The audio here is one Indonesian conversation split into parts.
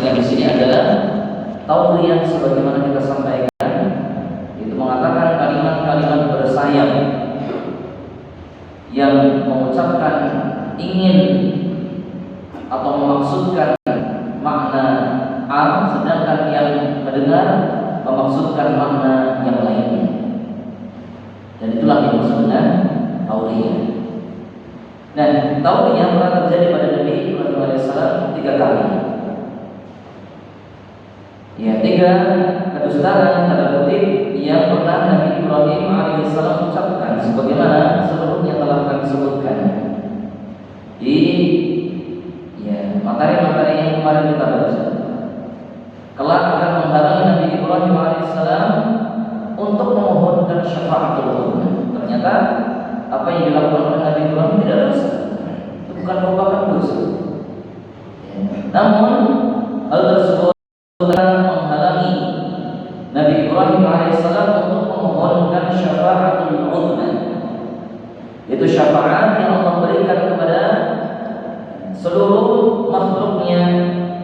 maksudnya di sini adalah tauriyah sebagaimana kita sampaikan, itu mengatakan kalimat-kalimat bersayap yang mengucapkan ingin atau memaksudkan makna A, sedangkan yang mendengar memaksudkan makna yang lainnya. Dan itulah yang dimaksud dengan tauriyah. Dan tauriyah pernah terjadi pada Nabi Ibrahim alaihissalam 3 kali. Ya, 3 kedustaan tanda kutip yang pernah Nabi Ibrahim alaihissalam ucapkan, sebagaimana seluruhnya telah kami sebutkan di materi-materi yang kemarin kita baca. Kelak akan menghalangi Nabi Ibrahim alaihissalam untuk memohonkan syafaatul uzma. Ternyata apa yang dilakukan oleh Nabi Ibrahim tidak dosa, itu bukan merupakan dosa. Namun hal tersebut menghalangi Nabi Ibrahim alaihissalam untuk memohonkan syafaatul uzma, yaitu syafaat yang Allah berikan kepada seluruh makhluknya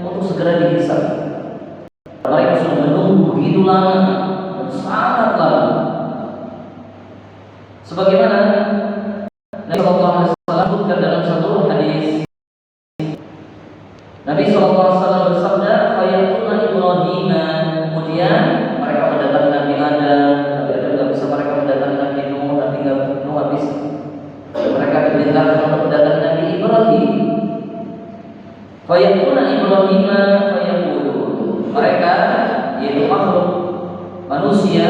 untuk segera dihisab. Mereka sudah menunggu begitu lama, sangat lama. Sebagaimana Nabi sallallahu alaihi wasallam sebutkan dalam satu hadis, Nabi sallallahu alaihi wasallam bersabda, "Fayatuna Ibrahim." Kemudian mereka mendatangi Nabi Adam, tidak bisa mereka mendatangi Nabi Nuh, Nabi Nuh habis. Mereka diperintahkan untuk mendatangi Nabi Ibrahim. Fayatuna Ibrahim fayaqulu. Mereka yaitu makhluk manusia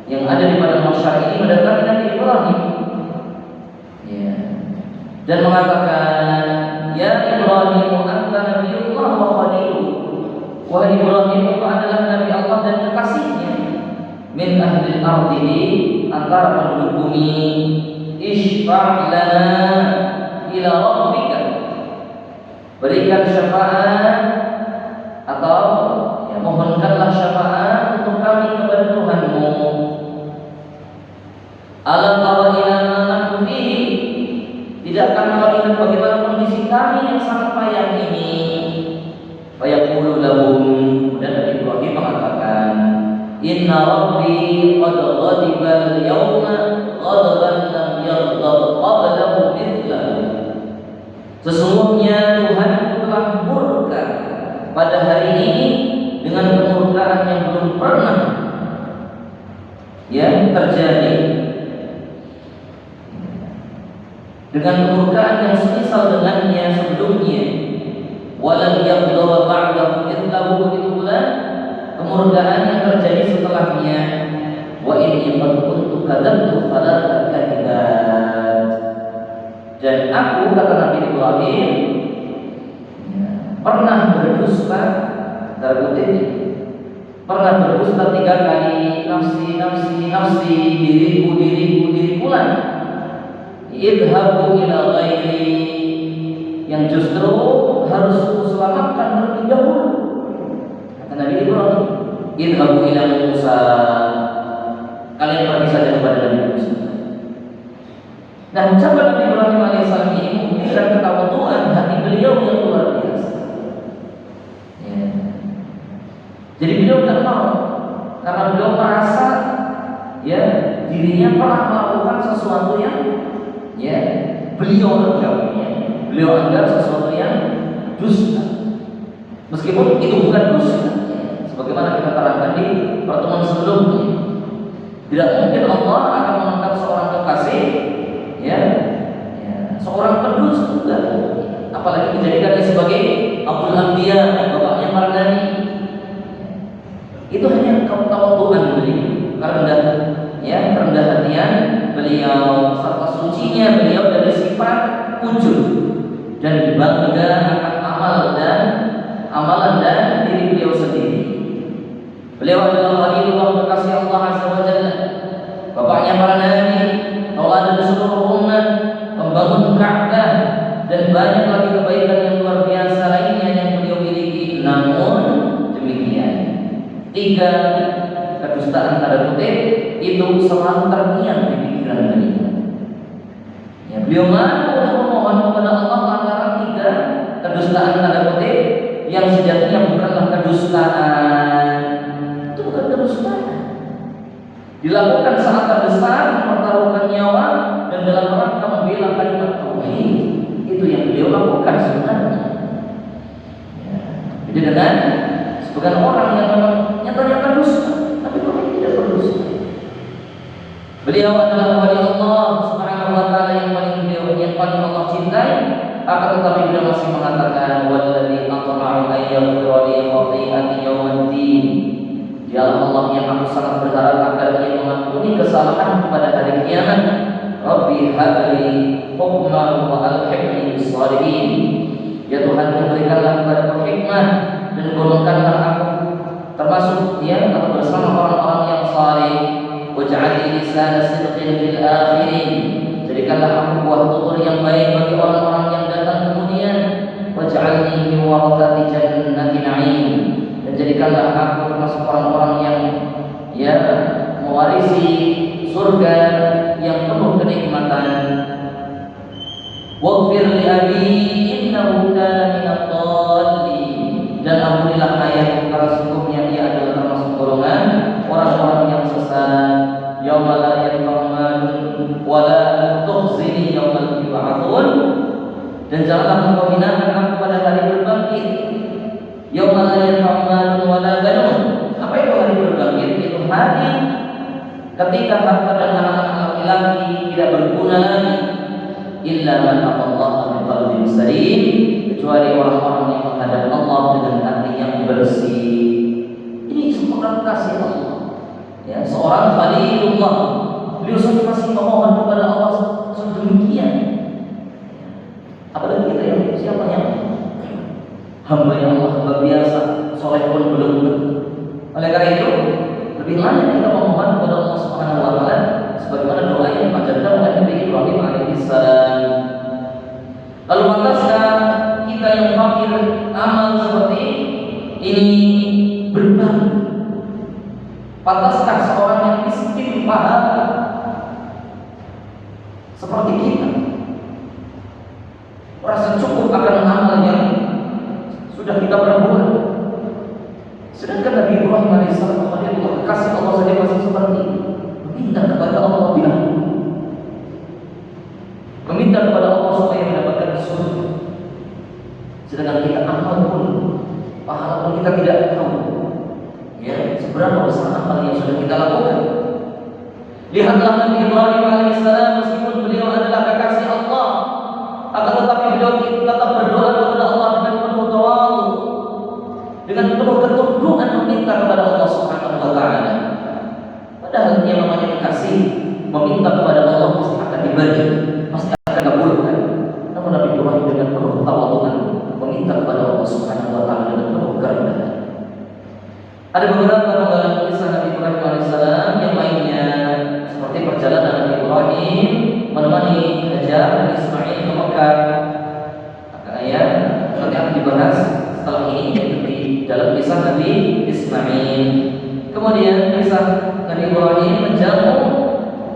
yang ada di padang mahsyar ini mendatangi Nabi Ibrahim, ya, dan mengatakan, "Ya Ibrahim, anta nabiyullah wa khaliluh." Wahai Ibrahim, itu adalah Nabi Allah dan kekasihnya. Min ahli al-ardi, antara penduduk bumi. Ishfa' lana ila rabbika. Berikan syafaat atau mohonkanlah syafaat untuk kami kepada Tuhanmu. Alam tara ila ma nahnu fihi. Tidakkah kau lihat bagaimana kondisi kami yang sangat payah ini? Fayaqulu lahum, dan Nabi Ibrahim mengatakan, "Inna rabbi qad ghadiba al-yawma ghadaban lam yaghdab qablahu mithlahu." Sesungguhnya Tuhanku telah murka pada hari ini dengan kemurkaan yang belum pernah terjadi, dengan kemurkaan yang semisal dengannya sebelumnya. Walam yaghdab ba'dahu mithlahu, begitu pula kemurkaan yang terjadi setelahnya. Wa inni qad kuntu kadzabtu fala kadibat. Dan aku, kata Nabi Ibrahim, pernah berdusta, pernah berdusta 3 kali. Nafsi, nafsi, nafsi, diriku, diriku, diriku lah. Idhabu ila ghairi, yang justru harus kuselamatkan terlebih dahulu. Kata Nabi Ibrahim, idhabu ila Musa, kalian pergi saja kepada Nabi Musa. Nah, ucapan Nabi Ibrahim alaihissalam ini menunjukkan ketawaduan hati beliau yang luar biasa. Jadi beliau tidak mau, karena beliau merasa dirinya pernah melakukan sesuatu yang beliau anggap sesuatu yang dusta, meskipun itu bukan dusta. Sebagaimana kita terangkan di pertemuan sebelumnya, tidak mungkin Allah akan mengangkat seorang kekasih, seorang pendusta, apalagi menjadikannya sebagai Abul Anbiya, bapaknya para nabi. Itu hanya ketawaduan beliau, rendah hatian beliau, serta sucinya beliau dari sifat ujub dan bangga akan amalan dan diri beliau sendiri. Beliau adalah Khalilullah, kekasih Allah Azza wa Jalla, bapaknya para nabi, tauladan seluruh umat, membangun Ka'bah, dan banyak lagi kebaikan yang luar biasa lainnya yang beliau miliki. Namun demikian, 3 kedustaan tanda kutip itu selalu terngiang di pikiran beliau. Beliau mampu untuk memohon kepada Allah lantaran 3 kedustaan tanda kutip yang sejatinya bukanlah kedustaan. Itu bukan kedustaan. Dilakukan saat terbesar, mempertaruhkan nyawa dan dalam rangka membela kalimat tauhid. Itu yang beliau lakukan sebenarnya. Jadi dengan sebagian orang yang memang nyata-nyata dusta, tapi kami tidak berdusta. Beliau adalah wali Allah Subhanahu wa taala yang paling Allah cintai, akan tetapi beliau masih mengatakan walladzi atma'u ayyadhkura li khati'ati yaumiddin. Dialah Allah yang aku sangat berharap agar Dia mengampuni kesalahan pada hari kiamat. Rabbi habli hukman wa alhiqni bis shalihin. Ya Tuhan, berikanlah kepadaku hikmah dan golongkanlah aku termasuk atau bersama orang-orang yang saleh. Waj'alni lisana sidqin fil akhirin. Jadikanlah aku buah tutur yang baik bagi orang-orang yang datang kemudian. Waj'alni min warathati jannati na'im. Dan jadikanlah aku termasuk orang-orang yang mewarisi surga yang penuh kenikmatan. Waghfir li abi innahu kana minadh dhalin. Dan ampunilah ayahku karena sesungguhnya dia adalah termasuk golongan orang-orang yang sesat. Yauma la yanfa'u malun wa la tukhzini yaumal yub'atsun. Dan janganlah engkau hinakan aku pada hari berbangkit. Yauma la yanfa'u malun wa la banun. Apa itu hari berbangkit? Itu hari ketika harta dan anak-anak laki-laki tidak berguna lagi. Illa man atallaha bi qalbin salim, kecuali orang-orang yang menghadap Allah dengan hati yang bersih. Ini sempurna kasih Allah. Ya, seorang khalilullah, beliau sampai masih memohon kepada Allah sedemikian. Apalagi kita yang siapa yang hamba yang Allah, hamba biasa, soleh pun belum. Oleh karena itu, lebih lanjut kita memohon kepada Allah Subhanahu wa taala sebagaimana doa yang dipanjatkan oleh Nabi Ibrahim alaihissalam. Lalu pantaskah kita yang fakir amal seperti ini berbagi? Pantaskah seorang yang miskin pahala seperti kita merasa cukup akan amal yang sudah kita perbuat? Sedangkan Nabi Ibrahim alaihissalam kasih Allah saja masih seperti ini. Meminta kepada Allah lebih dahulu, meminta kepada Allah supaya mendapatkan surga. Sedangkan kita amal pun, pahala pun kita tidak tahu seberapa besar amal yang sudah kita lakukan. Lihatlah Nabi Ibrahim alaihissalam, meskipun beliau adalah kekasih Allah, akan tetapi beliau tetap berdoa kepada Allah dengan penuh tawadhu, dengan penuh ketundukan meminta kepada Allah Subhanahu wa taala. Padahal yang namanya kekasih meminta kepada Allah pasti akan diberi, pasti akan dikabulkan. Namun Nabi Ibrahim dengan penuh tawadhuan meminta kepada Allah Subhanahu wa taala dengan penuh kerendahan. Ada beberapa penggalan kisah Nabi Ibrahim alaihissalam yang lainnya, seperti perjalanan Nabi Ibrahim menemani Hajar dan Ismail ke Mekah. Nanti akan dibahas setelah ini di dalam kisah Nabi Ismail. Kemudian kisah Nabi Ibrahim menjamu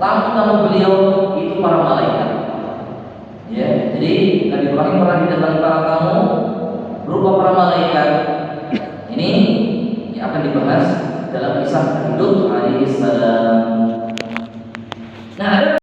tamu-tamu beliau itu para malaikat. Jadi Nabi Ibrahim pernah didatangi para tamu berupa para malaikat. Ini yang akan dibahas dalam kisah Nabi Lut alaihissalam. Nah, ada